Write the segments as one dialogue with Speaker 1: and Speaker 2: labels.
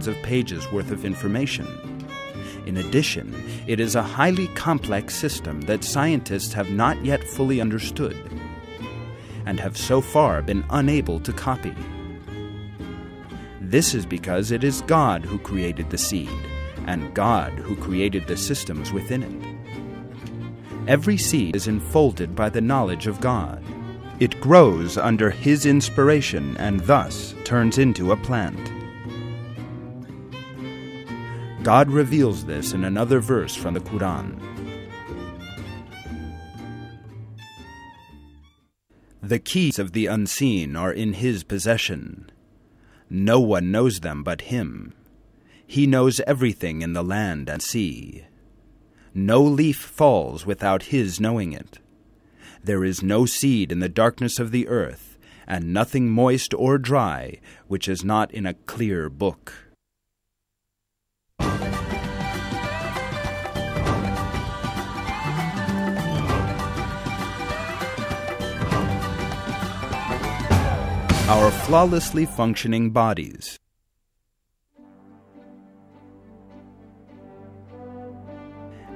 Speaker 1: of pages worth of information. In addition, it is a highly complex system that scientists have not yet fully understood and have so far been unable to copy. This is because it is God who created the seed, and God who created the systems within it. Every seed is enfolded by the knowledge of God. It grows under His inspiration and thus turns into a plant. God reveals this in another verse from the Quran. The keys of the unseen are in His possession. No one knows them but Him. He knows everything in the land and sea. No leaf falls without His knowing it. There is no seed in the darkness of the earth, and nothing moist or dry which is not in a clear book. Our flawlessly functioning bodies.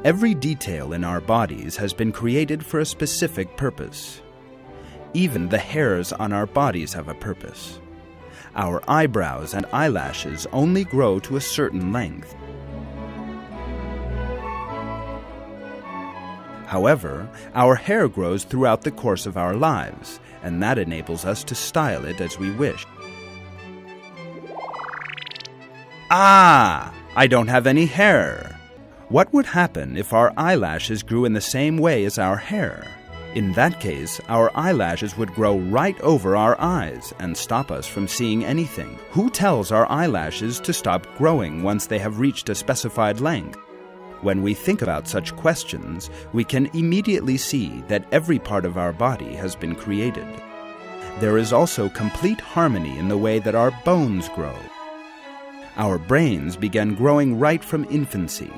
Speaker 1: Every detail in our bodies has been created for a specific purpose. Even the hairs on our bodies have a purpose. Our eyebrows and eyelashes only grow to a certain length. However, our hair grows throughout the course of our lives, and that enables us to style it as we wish. Ah! I don't have any hair! What would happen if our eyelashes grew in the same way as our hair? In that case, our eyelashes would grow right over our eyes and stop us from seeing anything. Who tells our eyelashes to stop growing once they have reached a specified length? When we think about such questions, we can immediately see that every part of our body has been created. There is also complete harmony in the way that our bones grow. Our brains begin growing right from infancy.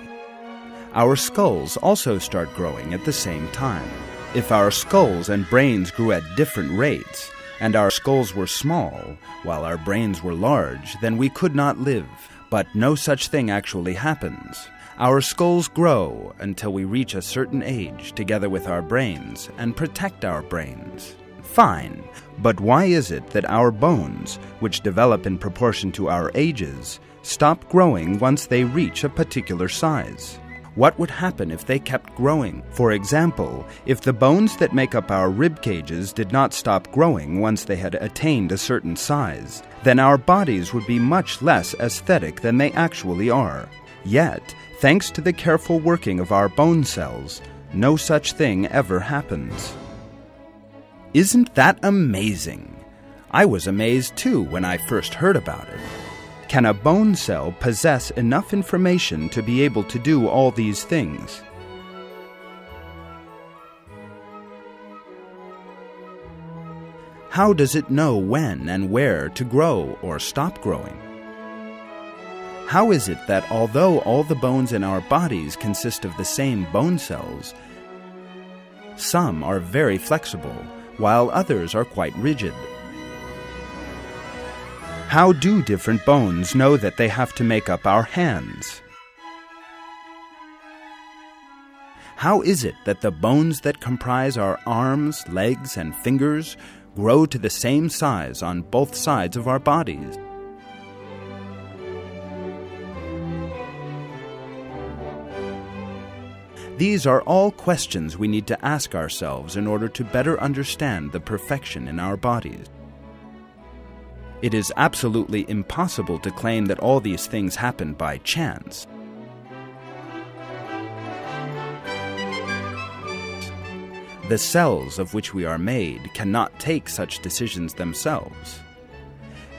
Speaker 1: Our skulls also start growing at the same time. If our skulls and brains grew at different rates, and our skulls were small, while our brains were large, then we could not live. But no such thing actually happens. Our skulls grow until we reach a certain age together with our brains and protect our brains. Fine, but why is it that our bones, which develop in proportion to our ages, stop growing once they reach a particular size? What would happen if they kept growing? For example, if the bones that make up our rib cages did not stop growing once they had attained a certain size, then our bodies would be much less aesthetic than they actually are. Yet, thanks to the careful working of our bone cells, no such thing ever happens. Isn't that amazing? I was amazed too when I first heard about it. Can a bone cell possess enough information to be able to do all these things? How does it know when and where to grow or stop growing? How is it that although all the bones in our bodies consist of the same bone cells, some are very flexible, while others are quite rigid? How do different bones know that they have to make up our hands? How is it that the bones that comprise our arms, legs, and fingers grow to the same size on both sides of our bodies? These are all questions we need to ask ourselves in order to better understand the perfection in our bodies. It is absolutely impossible to claim that all these things happen by chance. The cells of which we are made cannot take such decisions themselves.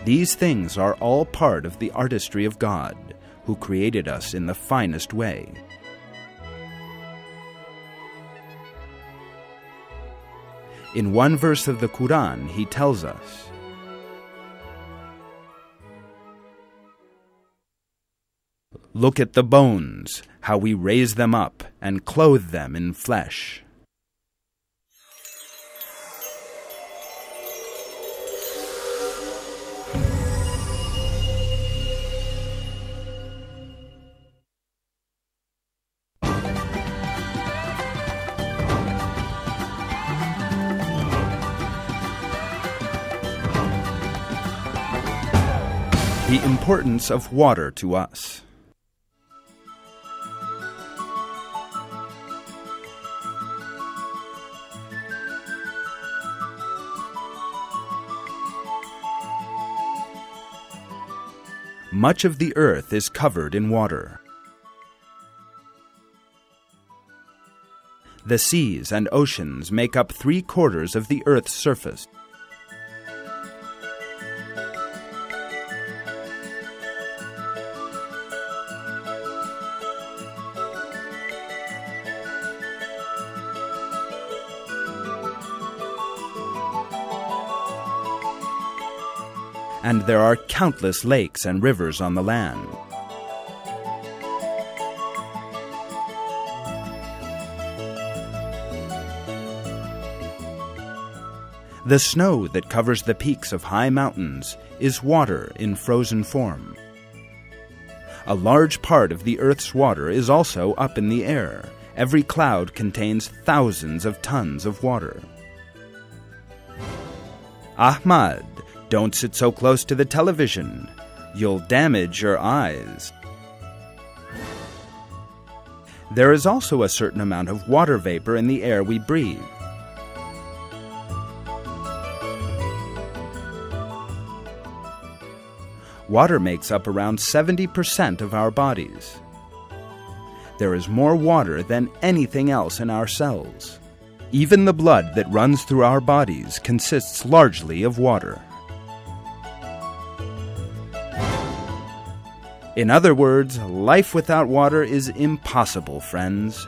Speaker 1: These things are all part of the artistry of God, who created us in the finest way. In one verse of the Quran, He tells us, "Look at the bones, how we raise them up and clothe them in flesh." The importance of water to us. Much of the earth is covered in water. The seas and oceans make up 3/4 of the earth's surface. And there are countless lakes and rivers on the land. The snow that covers the peaks of high mountains is water in frozen form. A large part of the Earth's water is also up in the air. Every cloud contains thousands of tons of water. Ahmad, don't sit so close to the television. You'll damage your eyes. There is also a certain amount of water vapor in the air we breathe. Water makes up around 70% of our bodies. There is more water than anything else in our cells. Even the blood that runs through our bodies consists largely of water. In other words, life without water is impossible, friends.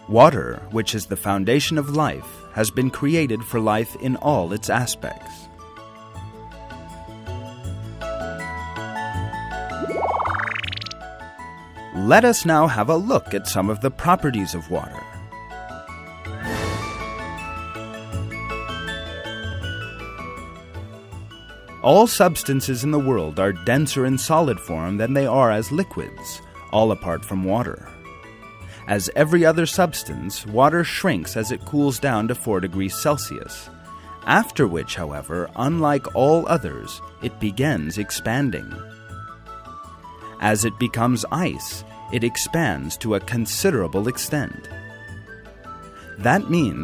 Speaker 1: Water, which is the foundation of life, has been created for life in all its aspects. Let us now have a look at some of the properties of water. All substances in the world are denser in solid form than they are as liquids, all apart from water. As every other substance, water shrinks as it cools down to 4 degrees Celsius, after which, however, unlike all others, it begins expanding. As it becomes ice, it expands to a considerable extent. That means